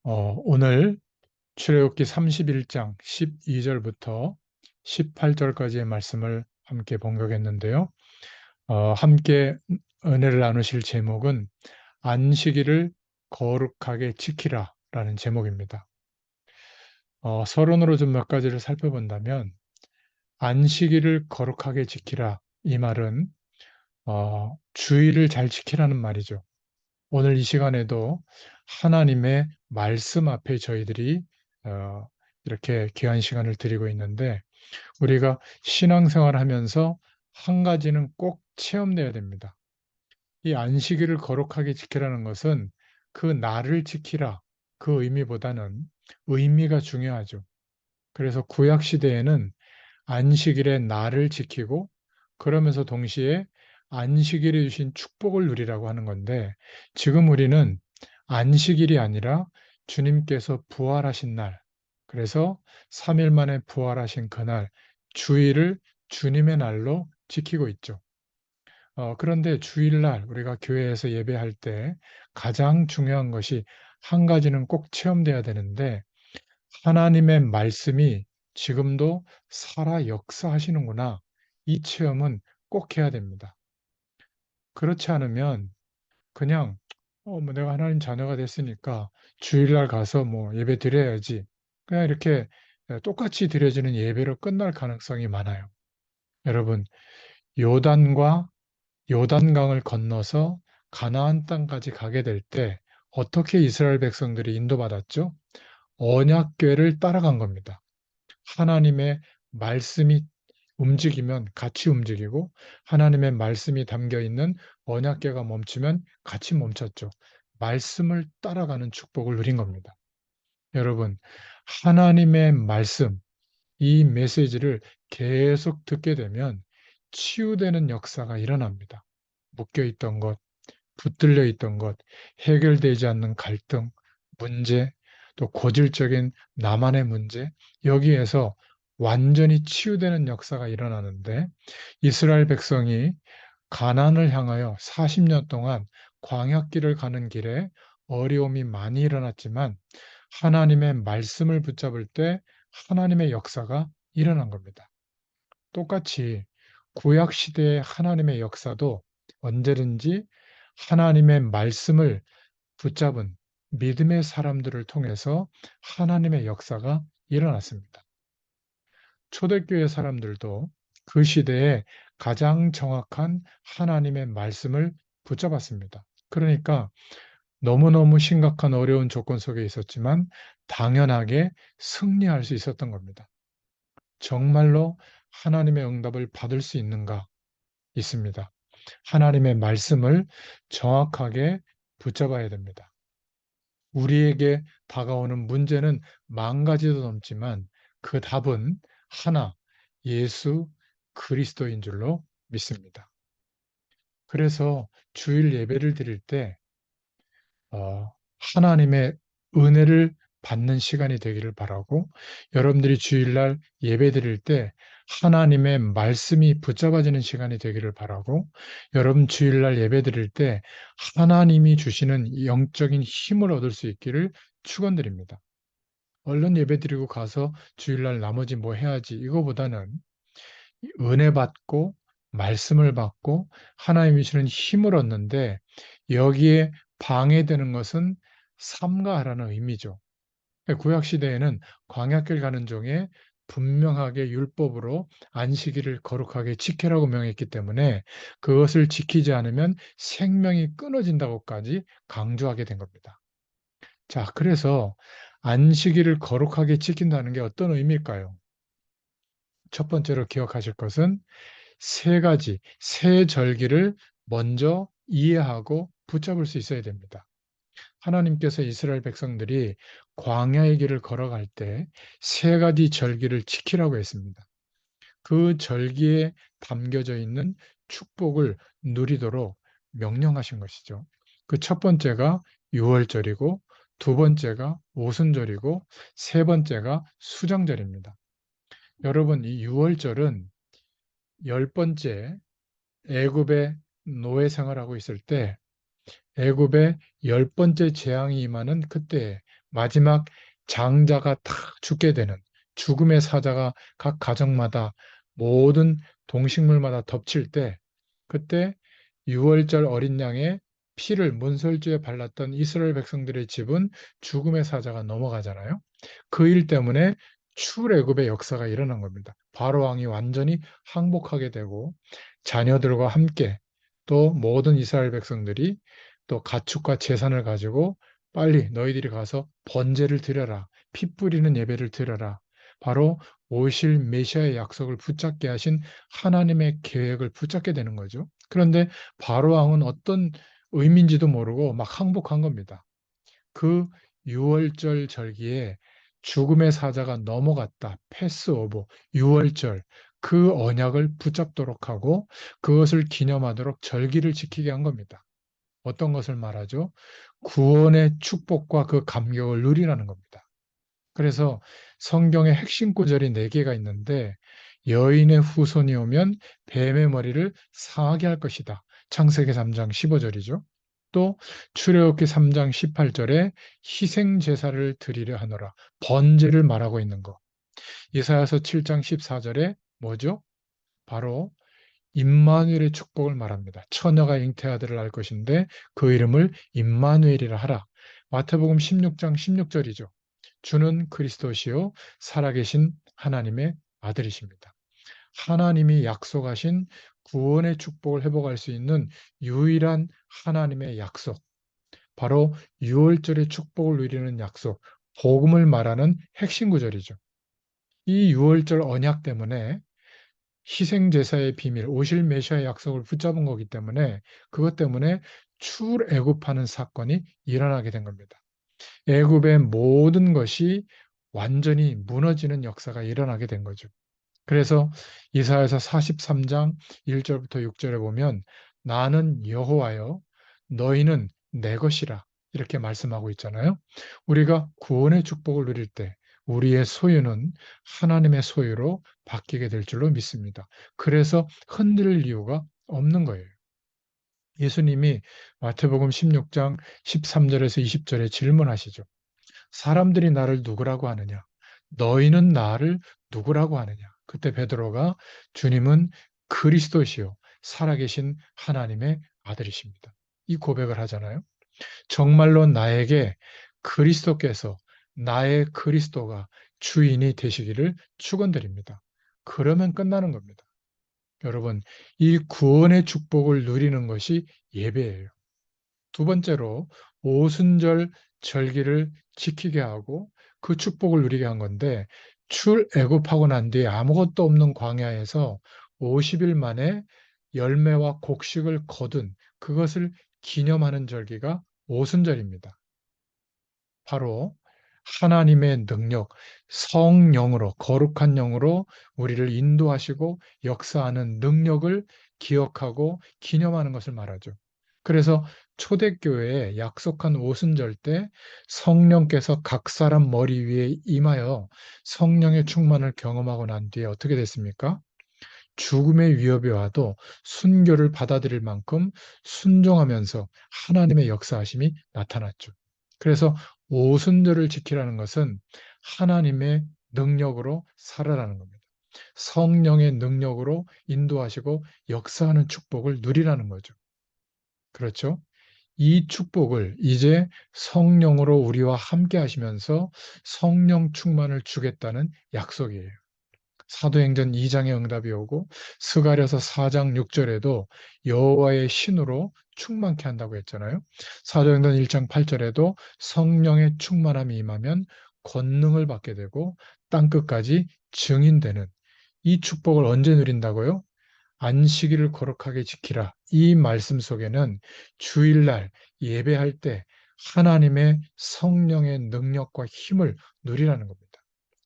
오늘 출애굽기 31장 12절부터 18절까지의 말씀을 함께 봉독했는데요. 함께 은혜를 나누실 제목은 안식일을 거룩하게 지키라라는 제목입니다. 서론으로 좀 몇 가지를 살펴본다면 안식일을 거룩하게 지키라, 이 말은 주의를 잘 지키라는 말이죠. 오늘 이 시간에도 하나님의 말씀 앞에 저희들이 어, 이렇게 귀한 시간을 드리고 있는데, 우리가 신앙생활 하면서 한 가지는 꼭 체험돼야 됩니다. 이 안식일을 거룩하게 지키라는 것은 그 날을 지키라, 그 의미보다는 의미가 중요하죠. 그래서 구약 시대에는 안식일의 날을 지키고, 그러면서 동시에 안식일에 주신 축복을 누리라고 하는 건데, 지금 우리는 안식일이 아니라 주님께서 부활하신 날, 그래서 3일 만에 부활하신 그날, 주일을 주님의 날로 지키고 있죠. 그런데 주일날 우리가 교회에서 예배할 때 가장 중요한 것이 한 가지는 꼭 체험돼야 되는데, 하나님의 말씀이 지금도 살아 역사하시는구나, 이 체험은 꼭 해야 됩니다. 그렇지 않으면 그냥 뭐 내가 하나님 자녀가 됐으니까 주일날 가서 뭐 예배 드려야지, 그냥 이렇게 똑같이 드려지는 예배로 끝날 가능성이 많아요. 여러분, 요단과 요단강을 건너서 가나안 땅까지 가게 될 때 어떻게 이스라엘 백성들이 인도받았죠? 언약궤를 따라간 겁니다. 하나님의 말씀이 움직이면 같이 움직이고, 하나님의 말씀이 담겨 있는 언약궤가 멈추면 같이 멈췄죠. 말씀을 따라가는 축복을 누린 겁니다. 여러분, 하나님의 말씀, 이 메시지를 계속 듣게 되면 치유되는 역사가 일어납니다. 묶여 있던 것, 붙들려 있던 것, 해결되지 않는 갈등, 문제, 또 고질적인 나만의 문제, 여기에서 완전히 치유되는 역사가 일어나는데, 이스라엘 백성이 가나안을 향하여 40년 동안 광야길을 가는 길에 어려움이 많이 일어났지만, 하나님의 말씀을 붙잡을 때 하나님의 역사가 일어난 겁니다. 똑같이 구약 시대의 하나님의 역사도 언제든지 하나님의 말씀을 붙잡은 믿음의 사람들을 통해서 하나님의 역사가 일어났습니다. 초대교회 사람들도 그 시대에 가장 정확한 하나님의 말씀을 붙잡았습니다. 그러니까 너무너무 심각한 어려운 조건 속에 있었지만 당연하게 승리할 수 있었던 겁니다. 정말로 하나님의 응답을 받을 수 있는가? 있습니다. 하나님의 말씀을 정확하게 붙잡아야 됩니다. 우리에게 다가오는 문제는 만 가지도 넘지만 그 답은 하나, 예수 그리스도인 줄로 믿습니다. 그래서 주일 예배를 드릴 때 하나님의 은혜를 받는 시간이 되기를 바라고, 여러분들이 주일날 예배 드릴 때 하나님의 말씀이 붙잡아지는 시간이 되기를 바라고, 여러분 주일날 예배 드릴 때 하나님이 주시는 영적인 힘을 얻을 수 있기를 축원드립니다. 얼른 예배 드리고 가서 주일날 나머지 뭐 해야지, 이거보다는 은혜 받고 말씀을 받고 하나님이 주시는 힘을 얻는데, 여기에 방해되는 것은 삼가하라는 의미죠. 구약 시대에는 광야길 가는 중에 분명하게 율법으로 안식일을 거룩하게 지키라고 명했기 때문에 그것을 지키지 않으면 생명이 끊어진다고까지 강조하게 된 겁니다. 자, 그래서 안식일을 거룩하게 지킨다는 게 어떤 의미일까요? 첫 번째로 기억하실 것은 세 가지, 세 절기를 먼저 이해하고 붙잡을 수 있어야 됩니다. 하나님께서 이스라엘 백성들이 광야의 길을 걸어갈 때 세 가지 절기를 지키라고 했습니다. 그 절기에 담겨져 있는 축복을 누리도록 명령하신 것이죠. 그 첫 번째가 유월절이고, 두 번째가 오순절이고, 세 번째가 수정절입니다. 여러분, 이 유월절은 열 번째 애굽의 노예 생활하고 있을 때 애굽의 10번째 재앙이 임하는 그때에 마지막 장자가 다 죽게 되는 죽음의 사자가 각 가정마다 모든 동식물마다 덮칠 때 그때 유월절 어린 양의 피를 문설주에 발랐던 이스라엘 백성들의 집은 죽음의 사자가 넘어가잖아요. 그 일 때문에 출애굽의 역사가 일어난 겁니다. 바로 왕이 완전히 항복하게 되고 자녀들과 함께 또 모든 이스라엘 백성들이 또 가축과 재산을 가지고 빨리 너희들이 가서 번제를 드려라. 피 뿌리는 예배를 드려라. 바로 오실 메시아의 약속을 붙잡게 하신 하나님의 계획을 붙잡게 되는 거죠. 그런데 바로 왕은 어떤 의미인지도 모르고 막 항복한 겁니다. 그 6월절 절기에 죽음의 사자가 넘어갔다. 패스오버 6월절 그 언약을 붙잡도록 하고 그것을 기념하도록 절기를 지키게 한 겁니다. 어떤 것을 말하죠? 구원의 축복과 그 감격을 누리라는 겁니다. 그래서 성경의 핵심 구절이 네 개가 있는데 여인의 후손이 오면 뱀의 머리를 상하게 할 것이다. 창세기 3장 15절이죠. 또 출애굽기 3장 18절에 희생 제사를 드리려 하노라. 번제를 말하고 있는 거. 이사야서 7장 14절에 뭐죠? 바로 임마누엘의 축복을 말합니다. 처녀가 잉태아들을 낳을 것인데 그 이름을 임마누엘이라 하라. 마태복음 16장 16절이죠. 주는 그리스도시요 살아계신 하나님의 아들이십니다. 하나님이 약속하신 구원의 축복을 회복할 수 있는 유일한 하나님의 약속, 바로 유월절의 축복을 누리는 약속, 복음을 말하는 핵심 구절이죠. 이 유월절 언약 때문에 희생제사의 비밀, 오실 메시아의 약속을 붙잡은 거기 때문에 그것 때문에 출애굽하는 사건이 일어나게 된 겁니다. 애굽의 모든 것이 완전히 무너지는 역사가 일어나게 된 거죠. 그래서 이사야서 43장 1절부터 6절에 보면 나는 여호와여 너희는 내 것이라 이렇게 말씀하고 있잖아요. 우리가 구원의 축복을 누릴 때 우리의 소유는 하나님의 소유로 바뀌게 될 줄로 믿습니다. 그래서 흔들릴 이유가 없는 거예요. 예수님이 마태복음 16장 13절에서 20절에 질문하시죠. 사람들이 나를 누구라고 하느냐? 너희는 나를 누구라고 하느냐? 그때 베드로가 주님은 그리스도시요 살아계신 하나님의 아들이십니다. 이 고백을 하잖아요. 정말로 나에게 그리스도께서 나의 그리스도가 주인이 되시기를 축원드립니다. 그러면 끝나는 겁니다. 여러분, 이 구원의 축복을 누리는 것이 예배예요. 두 번째로 오순절 절기를 지키게 하고 그 축복을 누리게 한 건데 출애굽하고 난 뒤에 아무것도 없는 광야에서 50일 만에 열매와 곡식을 거둔 그것을 기념하는 절기가 오순절입니다. 바로 하나님의 능력, 성령으로, 거룩한 영으로 우리를 인도하시고 역사하는 능력을 기억하고 기념하는 것을 말하죠. 그래서 초대교회에 약속한 오순절 때 성령께서 각 사람 머리 위에 임하여 성령의 충만을 경험하고 난 뒤에 어떻게 됐습니까? 죽음의 위협이 와도 순교를 받아들일 만큼 순종하면서 하나님의 역사하심이 나타났죠. 그래서 오순절을 지키라는 것은 하나님의 능력으로 살아라는 겁니다. 성령의 능력으로 인도하시고 역사하는 축복을 누리라는 거죠. 그렇죠? 이 축복을 이제 성령으로 우리와 함께 하시면서 성령 충만을 주겠다는 약속이에요. 사도행전 2장의 응답이 오고 스가랴서 4장 6절에도 여호와의 신으로 충만케 한다고 했잖아요. 사도행전 1장 8절에도 성령의 충만함이 임하면 권능을 받게 되고 땅끝까지 증인되는 이 축복을 언제 누린다고요? 안식일을 거룩하게 지키라. 이 말씀 속에는 주일날 예배할 때 하나님의 성령의 능력과 힘을 누리라는 겁니다.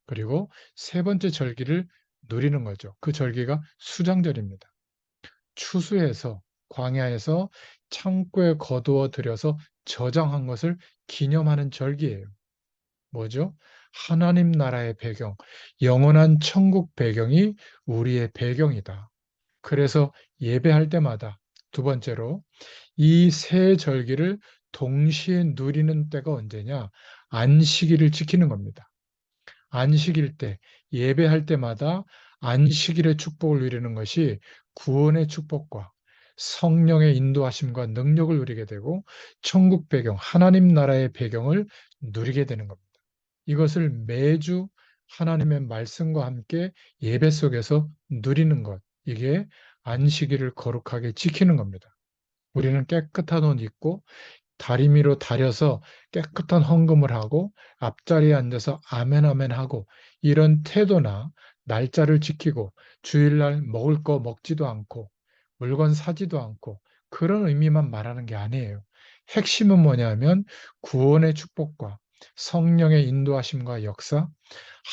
그리고 세 번째 절기를 누리는 거죠. 그 절기가 수장절입니다. 추수해서 광야에서 창고에 거두어 들여서 저장한 것을 기념하는 절기예요. 뭐죠? 하나님 나라의 배경, 영원한 천국 배경이 우리의 배경이다. 그래서 예배할 때마다 두 번째로 이 세 절기를 동시에 누리는 때가 언제냐? 안식일을 지키는 겁니다. 안식일 때, 예배할 때마다 안식일의 축복을 누리는 것이 구원의 축복과 성령의 인도하심과 능력을 누리게 되고 천국 배경, 하나님 나라의 배경을 누리게 되는 겁니다. 이것을 매주 하나님의 말씀과 함께 예배 속에서 누리는 것, 이게 안식일을 거룩하게 지키는 겁니다. 우리는 깨끗한 옷 입고 다리미로 다려서 깨끗한 헌금을 하고 앞자리에 앉아서 아멘 아멘 하고 이런 태도나 날짜를 지키고 주일날 먹을 거 먹지도 않고 물건 사지도 않고 그런 의미만 말하는 게 아니에요. 핵심은 뭐냐면 구원의 축복과 성령의 인도하심과 역사,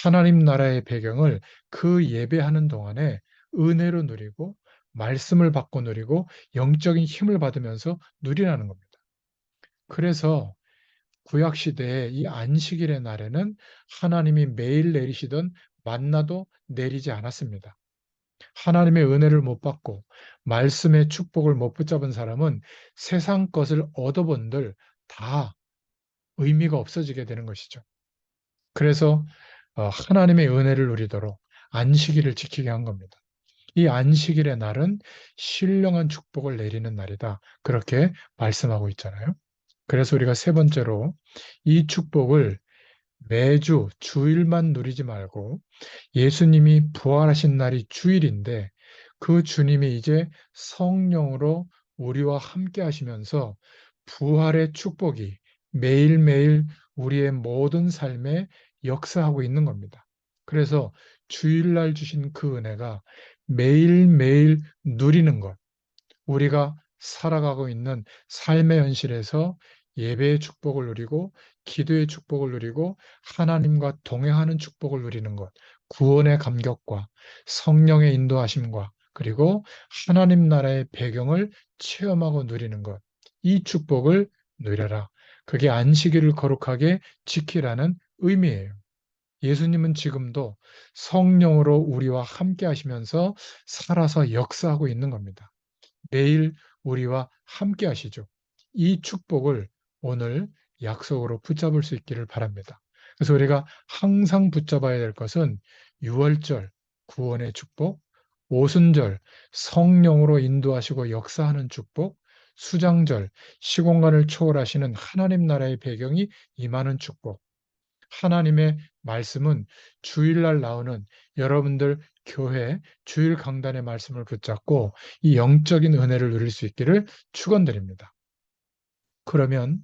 하나님 나라의 배경을 그 예배하는 동안에 은혜로 누리고 말씀을 받고 누리고 영적인 힘을 받으면서 누리라는 겁니다. 그래서 구약 시대의 이 안식일의 날에는 하나님이 매일 내리시던 만나도 내리지 않았습니다. 하나님의 은혜를 못 받고 말씀의 축복을 못 붙잡은 사람은 세상 것을 얻어본들 다 의미가 없어지게 되는 것이죠. 그래서 하나님의 은혜를 누리도록 안식일을 지키게 한 겁니다. 이 안식일의 날은 신령한 축복을 내리는 날이다. 그렇게 말씀하고 있잖아요. 그래서 우리가 세 번째로 이 축복을 매주 주일만 누리지 말고 예수님이 부활하신 날이 주일인데 그 주님이 이제 성령으로 우리와 함께 하시면서 부활의 축복이 매일매일 우리의 모든 삶에 역사하고 있는 겁니다. 그래서 주일날 주신 그 은혜가 매일매일 누리는 것, 우리가 살아가고 있는 삶의 현실에서 예배의 축복을 누리고 기도의 축복을 누리고 하나님과 동행하는 축복을 누리는 것, 구원의 감격과 성령의 인도하심과 그리고 하나님 나라의 배경을 체험하고 누리는 것, 이 축복을 누려라. 그게 안식일을 거룩하게 지키라는 의미예요. 예수님은 지금도 성령으로 우리와 함께 하시면서 살아서 역사하고 있는 겁니다. 매일 우리와 함께 하시죠. 이 축복을 오늘 약속으로 붙잡을 수 있기를 바랍니다. 그래서 우리가 항상 붙잡아야 될 것은 유월절, 구원의 축복, 오순절, 성령으로 인도하시고 역사하는 축복, 수장절, 시공간을 초월하시는 하나님 나라의 배경이 임하는 축복, 하나님의 말씀은 주일날 나오는 여러분들 교회 주일 강단의 말씀을 붙잡고 이 영적인 은혜를 누릴 수 있기를 축원드립니다. 그러면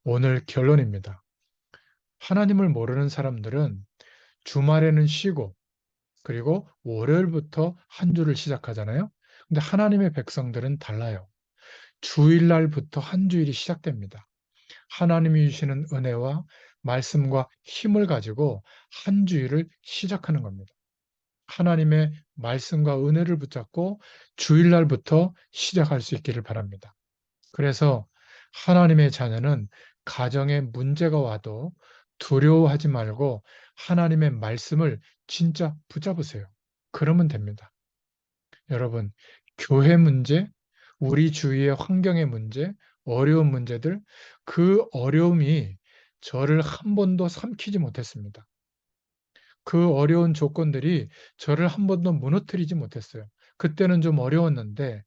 오늘 결론입니다. 하나님을 모르는 사람들은 주말에는 쉬고 그리고 월요일부터 한 주를 시작하잖아요. 근데 하나님의 백성들은 달라요. 주일날부터 한 주일이 시작됩니다. 하나님이 주시는 은혜와 말씀과 힘을 가지고 한 주일을 시작하는 겁니다. 하나님의 말씀과 은혜를 붙잡고 주일날부터 시작할 수 있기를 바랍니다. 그래서 하나님의 자녀는 가정에 문제가 와도 두려워하지 말고 하나님의 말씀을 진짜 붙잡으세요. 그러면 됩니다. 여러분, 교회 문제, 우리 주위의 환경의 문제, 어려운 문제들, 그 어려움이 저를 한 번도 삼키지 못했습니다. 그 어려운 조건들이 저를 한 번도 무너뜨리지 못했어요. 그때는 좀 어려웠는데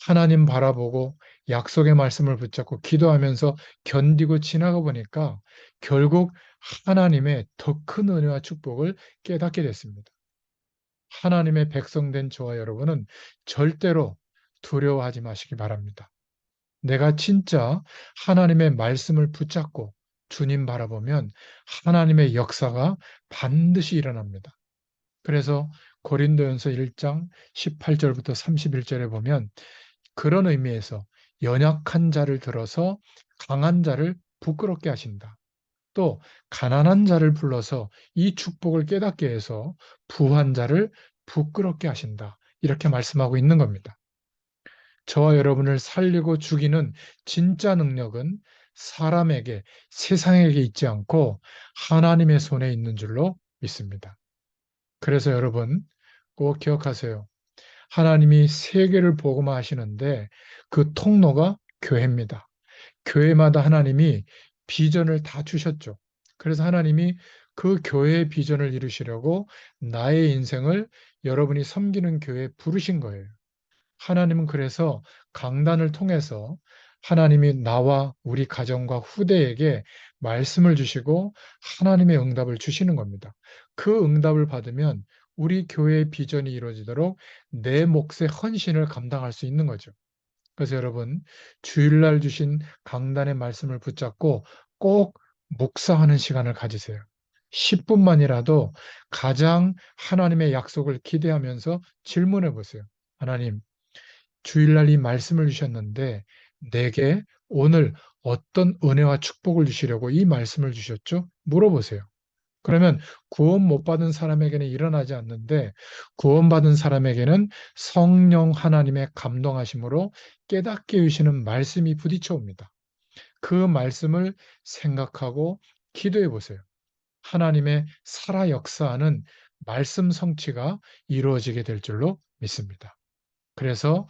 하나님 바라보고 약속의 말씀을 붙잡고 기도하면서 견디고 지나가 보니까 결국 하나님의 더 큰 은혜와 축복을 깨닫게 됐습니다. 하나님의 백성된 저와 여러분은 절대로 두려워하지 마시기 바랍니다. 내가 진짜 하나님의 말씀을 붙잡고 주님 바라보면 하나님의 역사가 반드시 일어납니다. 그래서 고린도전서 1장 18절부터 31절에 보면 그런 의미에서 연약한 자를 들어서 강한 자를 부끄럽게 하신다. 또 가난한 자를 불러서 이 축복을 깨닫게 해서 부한 자를 부끄럽게 하신다. 이렇게 말씀하고 있는 겁니다. 저와 여러분을 살리고 죽이는 진짜 능력은 사람에게, 세상에게 있지 않고 하나님의 손에 있는 줄로 믿습니다. 그래서 여러분 꼭 기억하세요. 하나님이 세계를 복음화하시는데 그 통로가 교회입니다. 교회마다 하나님이 비전을 다 주셨죠. 그래서 하나님이 그 교회의 비전을 이루시려고 나의 인생을 여러분이 섬기는 교회에 부르신 거예요. 하나님은 그래서 강단을 통해서 하나님이 나와 우리 가정과 후대에게 말씀을 주시고 하나님의 응답을 주시는 겁니다. 그 응답을 받으면 우리 교회의 비전이 이루어지도록 내 몫의 헌신을 감당할 수 있는 거죠. 그래서 여러분, 주일날 주신 강단의 말씀을 붙잡고 꼭 묵상하는 시간을 가지세요. 10분만이라도 가장 하나님의 약속을 기대하면서 질문해 보세요. 하나님, 주일날 이 말씀을 주셨는데 내게 오늘 어떤 은혜와 축복을 주시려고 이 말씀을 주셨죠? 물어보세요. 그러면 구원 못 받은 사람에게는 일어나지 않는데 구원받은 사람에게는 성령 하나님의 감동하심으로 깨닫게 해주시는 말씀이 부딪혀 옵니다. 그 말씀을 생각하고 기도해 보세요. 하나님의 살아 역사하는 말씀 성취가 이루어지게 될 줄로 믿습니다. 그래서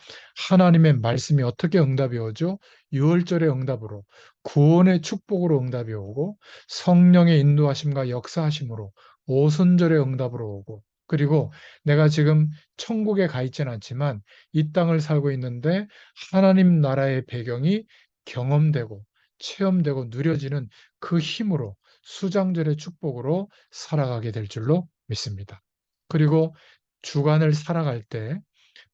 하나님의 말씀이 어떻게 응답이 오죠? 6월절의 응답으로, 구원의 축복으로 응답이 오고, 성령의 인도하심과 역사하심으로, 오순절의 응답으로 오고, 그리고 내가 지금 천국에 가 있지는 않지만 이 땅을 살고 있는데 하나님 나라의 배경이 경험되고 체험되고 누려지는 그 힘으로 수장절의 축복으로 살아가게 될 줄로 믿습니다. 그리고 주간을 살아갈 때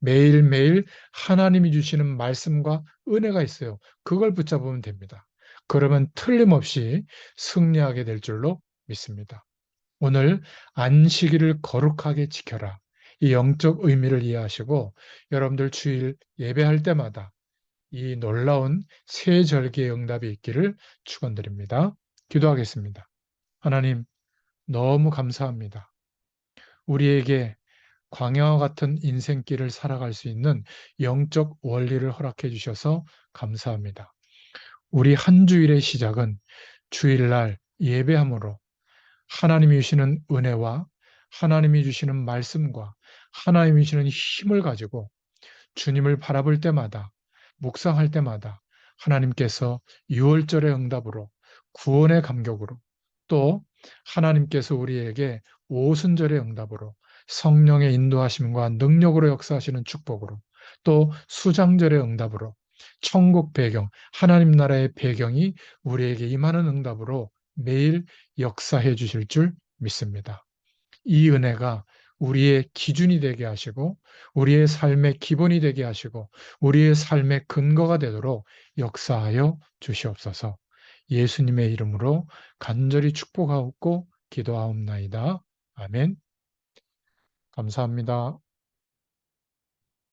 매일매일 하나님이 주시는 말씀과 은혜가 있어요. 그걸 붙잡으면 됩니다. 그러면 틀림없이 승리하게 될 줄로 믿습니다. 오늘 안식일을 거룩하게 지켜라. 이 영적 의미를 이해하시고 여러분들 주일 예배할 때마다 이 놀라운 새 절기의 응답이 있기를 축원드립니다. 기도하겠습니다. 하나님, 너무 감사합니다. 우리에게 광야와 같은 인생길을 살아갈 수 있는 영적 원리를 허락해 주셔서 감사합니다. 우리 한 주일의 시작은 주일날 예배함으로 하나님이 주시는 은혜와 하나님이 주시는 말씀과 하나님이 주시는 힘을 가지고 주님을 바라볼 때마다 묵상할 때마다 하나님께서 유월절의 응답으로 구원의 감격으로 또 하나님께서 우리에게 오순절의 응답으로 성령의 인도하심과 능력으로 역사하시는 축복으로 또 수장절의 응답으로 천국 배경, 하나님 나라의 배경이 우리에게 임하는 응답으로 매일 역사해 주실 줄 믿습니다. 이 은혜가 우리의 기준이 되게 하시고 우리의 삶의 기본이 되게 하시고 우리의 삶의 근거가 되도록 역사하여 주시옵소서. 예수님의 이름으로 간절히 축복하옵고 기도하옵나이다. 아멘. 감사합니다.